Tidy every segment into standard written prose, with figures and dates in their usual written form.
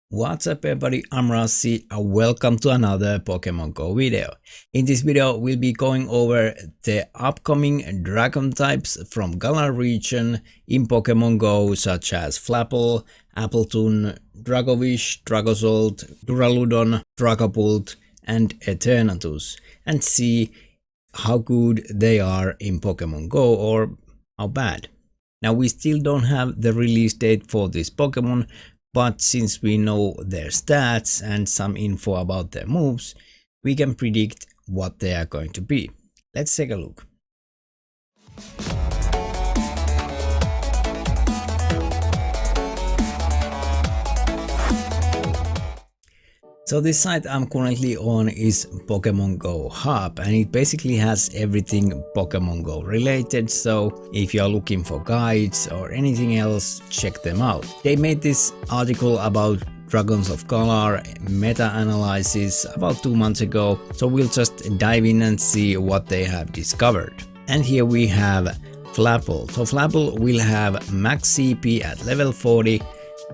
What's up everybody, I'm Rassi and welcome to another Pokemon Go video. In this video we'll be going over the upcoming dragon types from Galar region in Pokemon Go, such as Flapple, Appletun, Dracovish, Dracozolt, Duraludon, Dragapult and Eternatus, and see how good they are in Pokemon Go or how bad. Now we still don't have the release date for this Pokemon, but since we know their stats and some info about their moves, we can predict what they are going to be. Let's take a look. So this site I'm currently on is Pokemon Go Hub, and it basically has everything Pokemon Go related, so if you're looking for guides or anything else, check them out. They made this article about Dragons of Galar meta-analysis about 2 months ago, so we'll just dive in and see what they have discovered. And here we have Flapple. So Flapple will have max CP at level 40,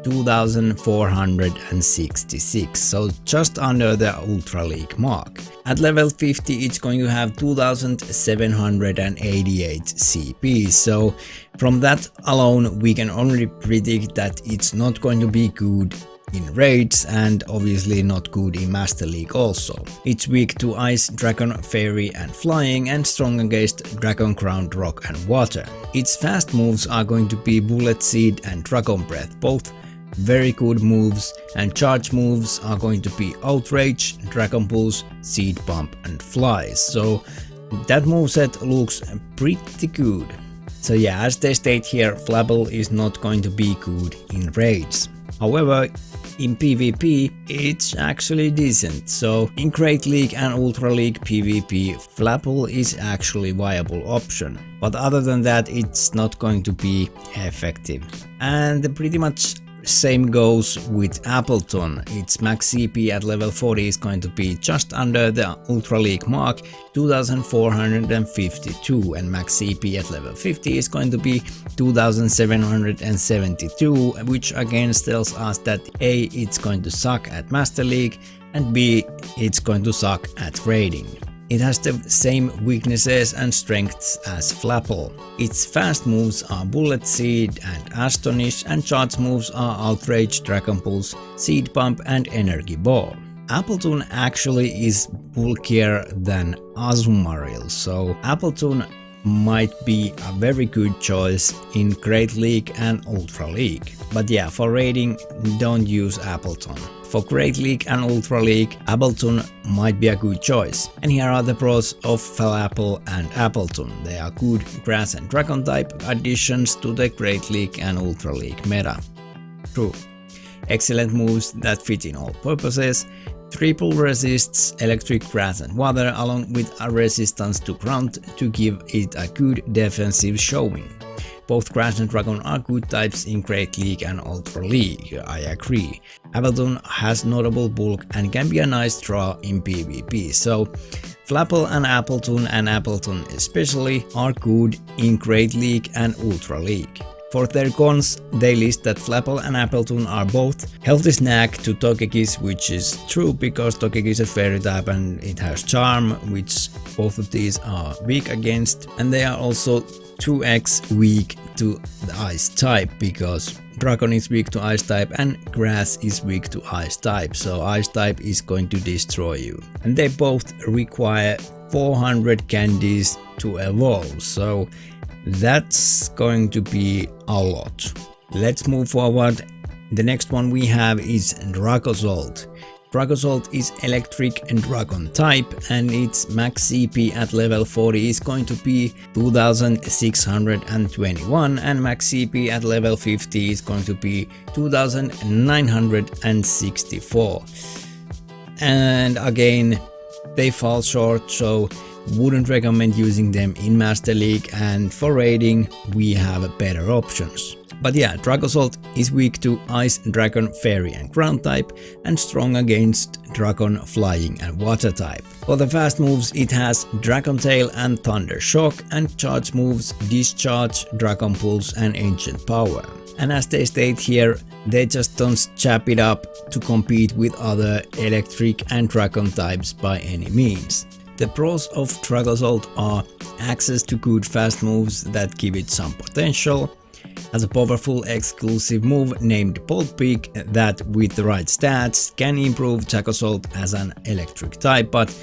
2466, so just under the Ultra League mark. At level 50 it's going to have 2788 CP, so from that alone we can already predict that it's not going to be good in raids and obviously not good in Master League also. It's weak to Ice, Dragon, Fairy and Flying, and strong against Dragon Ground, Rock and Water. Its fast moves are going to be Bullet Seed and Dragon Breath, both very good moves, and charge moves are going to be Outrage, Dragon Pulse, Seed Pump and Fly. So that moveset looks pretty good. So yeah, as they state here, Flapple is not going to be good in raids. However, in PvP it's actually decent, so in Great League and Ultra League PvP Flapple is actually a viable option, but other than that it's not going to be effective. And pretty much same goes with Appletun. Its max CP at level 40 is going to be just under the Ultra League mark, 2452, and max CP at level 50 is going to be 2772, which again tells us that A, it's going to suck at Master League, and B, it's going to suck at raiding. It has the same weaknesses and strengths as Flapple. Its fast moves are Bullet Seed and Astonish, and charge moves are Outrage, Dragon Pulse, Seed Pump and Energy Ball. Appletun actually is bulkier than Azumarill, so Appletun might be a very good choice in Great League and Ultra League. But yeah, for raiding, don't use Appletun. For Great League and Ultra League, Appletun might be a good choice. And here are the pros of Flapple and Appletun. They are good grass and dragon type additions to the Great League and Ultra League meta. True. Excellent moves that fit in all purposes. Triple resists electric, grass and water, along with a resistance to ground to give it a good defensive showing. Both grass and dragon are good types in Great League and Ultra League, I agree. Appletun has notable bulk and can be a nice draw in PvP, so Flapple and Appletun especially are good in Great League and Ultra League. For their cons, they list that Flapple and Appletun are both healthy snack to Togekis, which is true because Togekis is a fairy type and it has charm, which both of these are weak against, and they are also 2x weak to the ice type because dragon is weak to ice type and grass is weak to ice type, so ice type is going to destroy you. And they both require 400 candies to evolve, so that's going to be a lot. Let's move forward. The next one we have is Dracozolt. Dracozolt is electric and dragon type, and its max CP at level 40 is going to be 2621, and max CP at level 50 is going to be 2964. And again, they fall short, so wouldn't recommend using them in Master League, and for raiding we have better options. But yeah, Dracozolt is weak to Ice, Dragon, Fairy and Ground type and strong against Dragon, Flying and Water type. For the fast moves it has Dragon Tail and Thunder Shock, and charge moves Discharge, Dragon Pulse and Ancient Power. And as they state here, they just don't chap it up to compete with other Electric and Dragon types by any means. The pros of Dracozolt are access to good fast moves that give it some potential, has a powerful exclusive move named Bolt Peak that with the right stats can improve Dracozolt as an electric type, but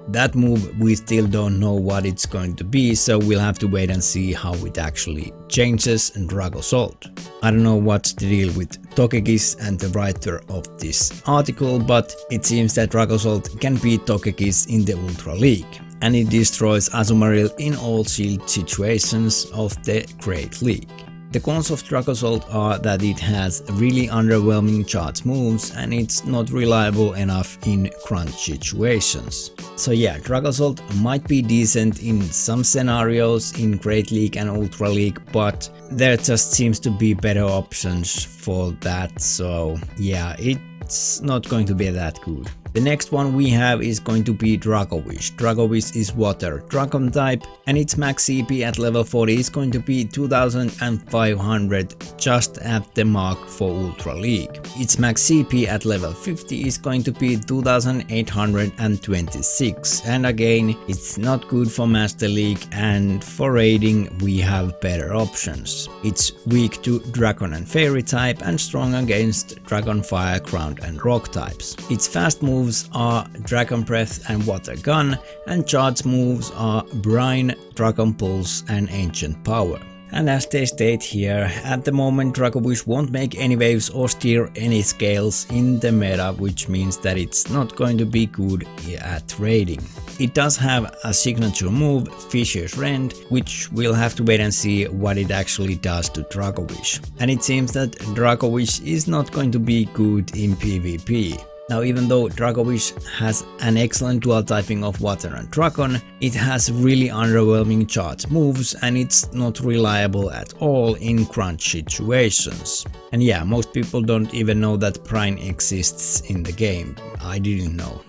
that move we still don't know what it's going to be, so we'll have to wait and see how it actually changes in Dracozolt. I don't know what's the deal with Togekiss and the writer of this article, but it seems that Dracozolt can beat Togekiss in the Ultra League, and it destroys Azumarill in all shield situations of the Great League. The cons of Dracozolt are that it has really underwhelming charge moves and it's not reliable enough in crunch situations. So yeah, Dracozolt might be decent in some scenarios in Great League and Ultra League, but there just seems to be better options for that, so yeah, it's not going to be that good. The next one we have is going to be Dracovish. Dracovish is Water Dragon type and its max CP at level 40 is going to be 2500, just at the mark for Ultra League. Its max CP at level 50 is going to be 2826, and again it's not good for Master League, and for raiding we have better options. It's weak to Dragon and Fairy type and strong against Dragon, Fire, Ground and Rock types. Its fast moves are Dragon Breath and Water Gun, and charge moves are Brine, Dragon Pulse and Ancient Power. And as they state here, at the moment Dracovish won't make any waves or steer any scales in the meta, which means that it's not going to be good at raiding. It does have a signature move, Fisher's Rend, which we'll have to wait and see what it actually does to Dracovish. And it seems that Dracovish is not going to be good in PvP. Now, even though Dracovish has an excellent dual typing of Water and Dragon, it has really underwhelming charge moves and it's not reliable at all in crunch situations. And yeah, most people don't even know that Brine exists in the game. I didn't know.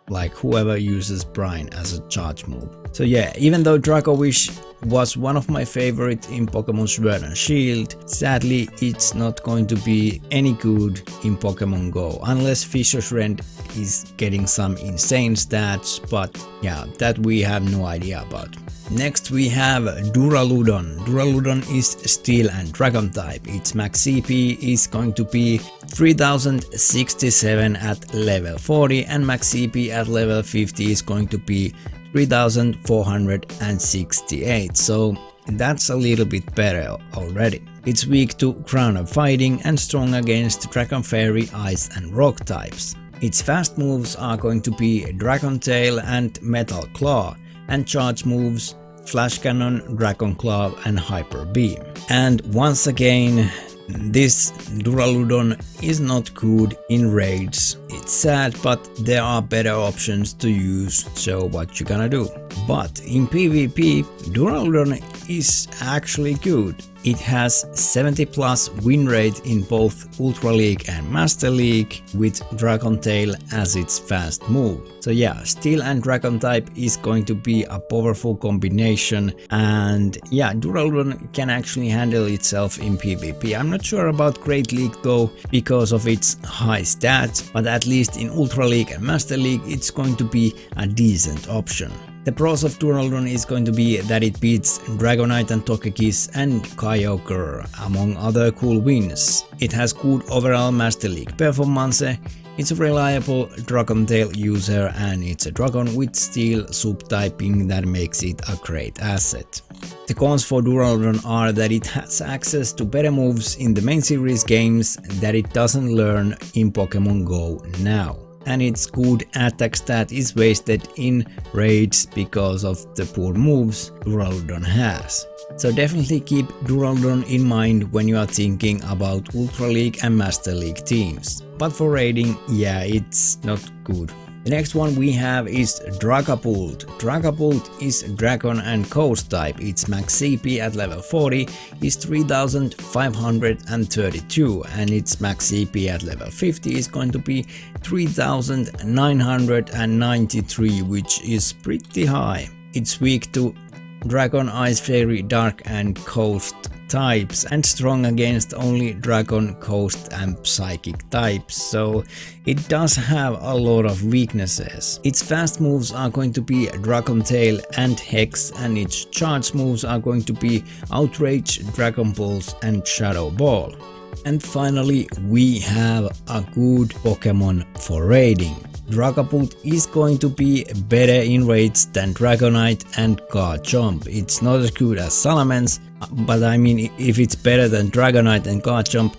Like whoever uses Brine as a charge move. So yeah, even though Dracovish was one of my favorite in Pokemon Sword and Shield, sadly it's not going to be any good in Pokemon Go unless Fisher's Rend is getting some insane stats, but yeah, that we have no idea about. Next we have Duraludon. Duraludon is Steel and Dragon type. Its max CP is going to be 3067 at level 40 and max CP at level 50 is going to be 3468, so that's a little bit better already. It's weak to Crown of Fighting and strong against Dragon, Fairy, Ice and Rock types. Its fast moves are going to be Dragon Tail and Metal Claw, and charge moves Flash Cannon, Dragon Claw and Hyper Beam. And once again, this Duraludon is not good in raids. It's sad, but there are better options to use, so what you gonna do? But in PvP, Duraludon is actually good. It has 70+ win rate in both Ultra League and Master League with Dragon Tail as its fast move. So yeah, Steel and Dragon type is going to be a powerful combination, and yeah, Duraludon can actually handle itself in PvP. I'm not sure about Great League though because of its high stats, but at least in Ultra League and Master League it's going to be a decent option. The pros of Duraludon is going to be that it beats Dragonite and Togekiss and Kyogre, among other cool wins. It has good overall Master League performance, it's a reliable Dragon Tail user, and it's a dragon with Steel subtyping that makes it a great asset. The cons for Duraludon are that it has access to better moves in the main series games that it doesn't learn in Pokemon Go now. And its good attack stat is wasted in raids because of the poor moves Duraludon has. So definitely keep Duraludon in mind when you are thinking about Ultra League and Master League teams. But for raiding, yeah, it's not good. The next one we have is Dragapult. Dragapult is Dragon and Coast type. Its max CP at level 40 is 3532 and its max CP at level 50 is going to be 3993, which is pretty high. It's weak to Dragon, Ice, Fairy, Dark and Coast types and strong against only Dragon, Coast and Psychic types, so it does have a lot of weaknesses. Its fast moves are going to be Dragon Tail and Hex, and its charge moves are going to be Outrage, Dragon Pulse and Shadow Ball. And finally we have a good Pokemon for raiding. Dragapult is going to be better in raids than Dragonite and Garchomp. It's not as good as Salamence, but I mean, if it's better than Dragonite and Garchomp,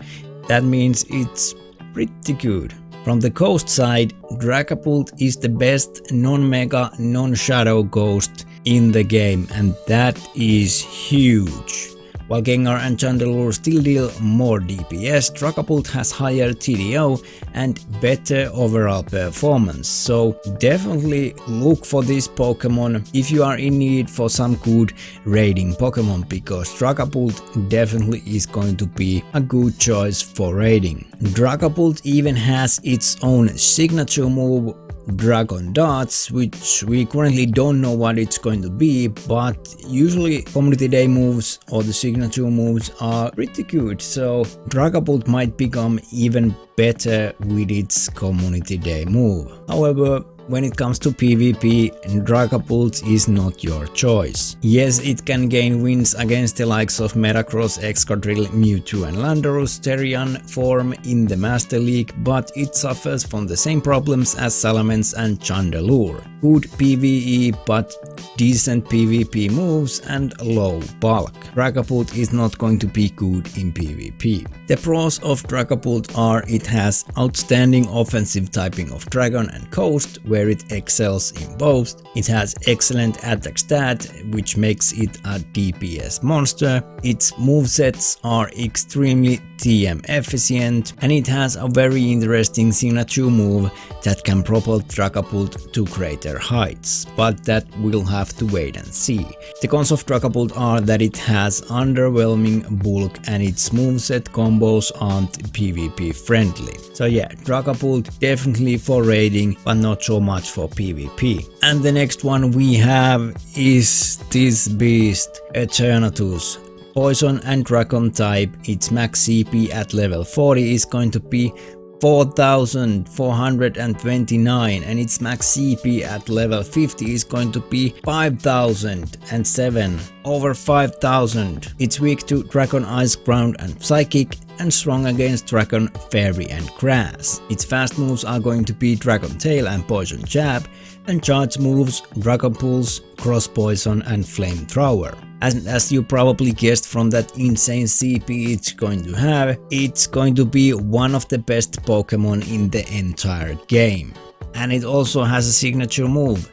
that means it's pretty good. From the Coast side, Dragapult is the best non-mega, non-shadow ghost in the game, and that is huge. While Gengar and Chandelure still deal more DPS, Dragapult has higher TDO and better overall performance, so definitely look for this Pokemon if you are in need for some good raiding Pokemon, because Dragapult definitely is going to be a good choice for raiding. Dragapult even has its own signature move, Dragon Darts, which we currently don't know what it's going to be, but usually community day moves or the signature moves are pretty good, so Dragapult might become even better with its community day move. However, when it comes to PvP, Dragapult is not your choice. Yes, it can gain wins against the likes of Metagross, Excadrill, Mewtwo and Landorus Therian form in the Master League, but it suffers from the same problems as Salamence and Chandelure. Good PvE but decent PvP moves and low bulk. Dragapult is not going to be good in PvP. The pros of Dragapult are it has outstanding offensive typing of Dragon and Coast, where it excels in both. It has excellent attack stat, which makes it a DPS monster. Its movesets are extremely TM efficient, and it has a very interesting signature move that can propel Dragapult to greater heights, but that we'll have to wait and see. The cons of Dragapult are that it has underwhelming bulk and its moveset combos aren't PvP friendly. So yeah, Dragapult definitely for raiding, but not so much for PvP. And the next one we have is this beast, Eternatus. Poison and Dragon type, its max CP at level 40 is going to be 4429 and its max CP at level 50 is going to be 5007, over 5000. It's weak to Dragon, Ice, Ground and Psychic and strong against Dragon, Fairy and Grass. Its fast moves are going to be Dragon Tail and Poison Jab, and charge moves Dragon Pulse, Cross Poison and Flamethrower. As you probably guessed from that insane CP it's going to have, it's going to be one of the best Pokemon in the entire game. And it also has a signature move,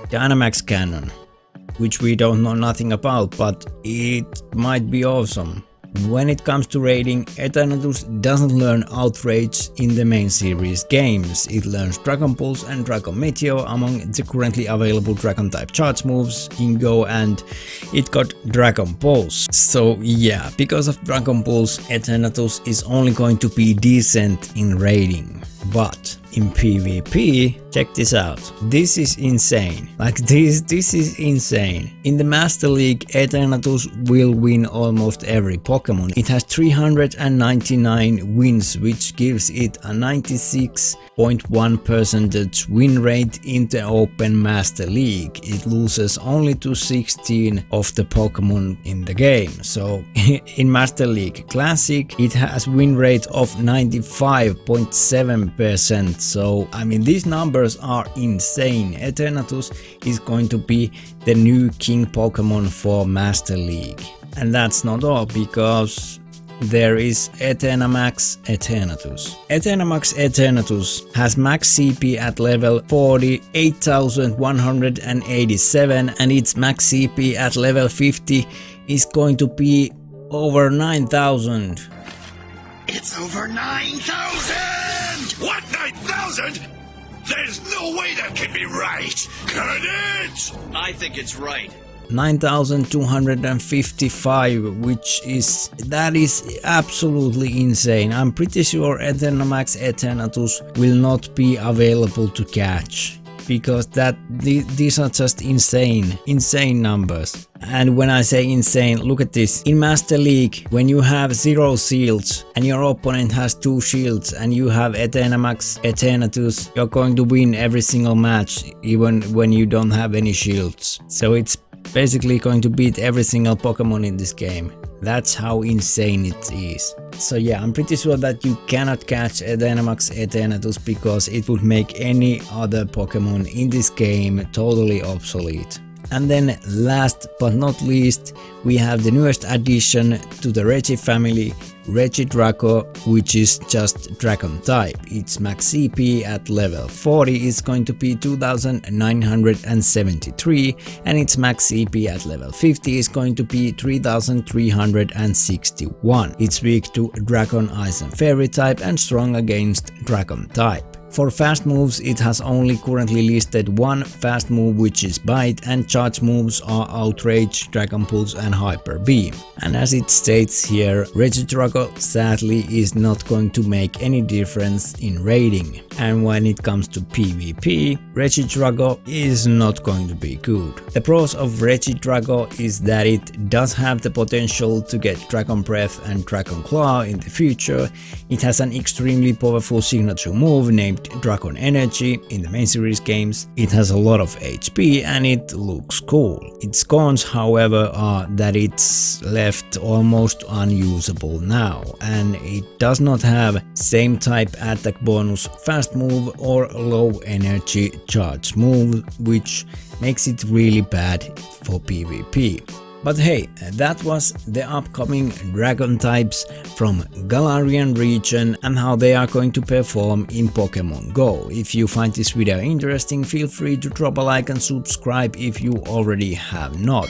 Dynamax Cannon, which we don't know nothing about, but it might be awesome. When it comes to raiding, Eternatus doesn't learn Outrage in the main series games. It learns Dragon Pulse and Dragon Meteor among the currently available Dragon type charge moves in Go, and it got Dragon Pulse. So yeah, because of Dragon Pulse, Eternatus is only going to be decent in raiding. But in PvP, check this out. This is insane. Like this is insane. In the Master League, Eternatus will win almost every Pokemon. It has 399 wins, which gives it a 96.1% win rate in the Open Master League. It loses only to 16 of the Pokemon in the game. So in Master League Classic, it has win rate of 95.7%. So I mean, these numbers are insane. Eternatus is going to be the new king Pokemon for Master League. And that's not all, because there is Eternamax Eternatus. Eternamax Eternatus has max CP at level 40, 8187, and its max CP at level 50 is going to be over 9000. It's over 9,000! What, 9,000? There's no way that can be right, can it? I think it's right. 9,255, that is absolutely insane. I'm pretty sure Eternamax Eternatus will not be available to catch, because these are just insane numbers. And when I say insane, look at this. In Master League, when you have 0 shields and your opponent has 2 shields and you have Eternamax Eternatus, you're going to win every single match, even when you don't have any shields. So it's basically going to beat every single Pokemon in this game. That's how insane it is. So yeah, I'm pretty sure that you cannot catch Dynamax Eternatus because it would make any other Pokemon in this game totally obsolete. And then last but not least, we have the newest addition to the Regi family, Regidrago, which is just Dragon type. Its max CP at level 40 is going to be 2973 and its max CP at level 50 is going to be 3361. It's weak to Dragon Ice and Fairy type and strong against Dragon type. For fast moves, it has only currently listed one fast move, which is Bite, and charge moves are Outrage, Dragapult and Hyper Beam. And as it states here, Regidrago sadly is not going to make any difference in raiding. And when it comes to PvP, Regidrago is not going to be good. The pros of Regidrago is that it does have the potential to get Dragon Breath and Dragon Claw in the future. It has an extremely powerful signature move named Dragon Energy in the main series games. It has a lot of HP and it looks cool. Its cons, however, are that it's left almost unusable now, and it does not have same type attack bonus fast move or low energy charge move, which makes it really bad for PvP. But hey, that was the upcoming Dragon types from Galarian region and how they are going to perform in Pokemon Go. If you find this video interesting, feel free to drop a like and subscribe if you already have not.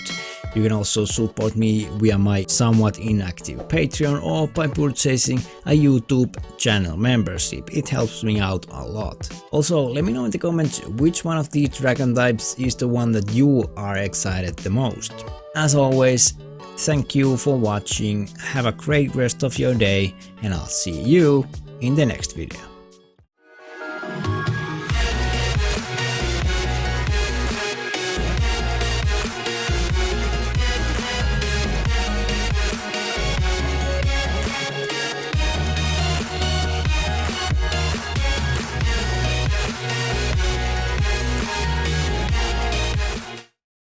You can also support me via my somewhat inactive Patreon or by purchasing a YouTube channel membership. It helps me out a lot. Also, let me know in the comments which one of these Dragon types is the one that you are excited the most. As always, thank you for watching, have a great rest of your day, and I'll see you in the next video.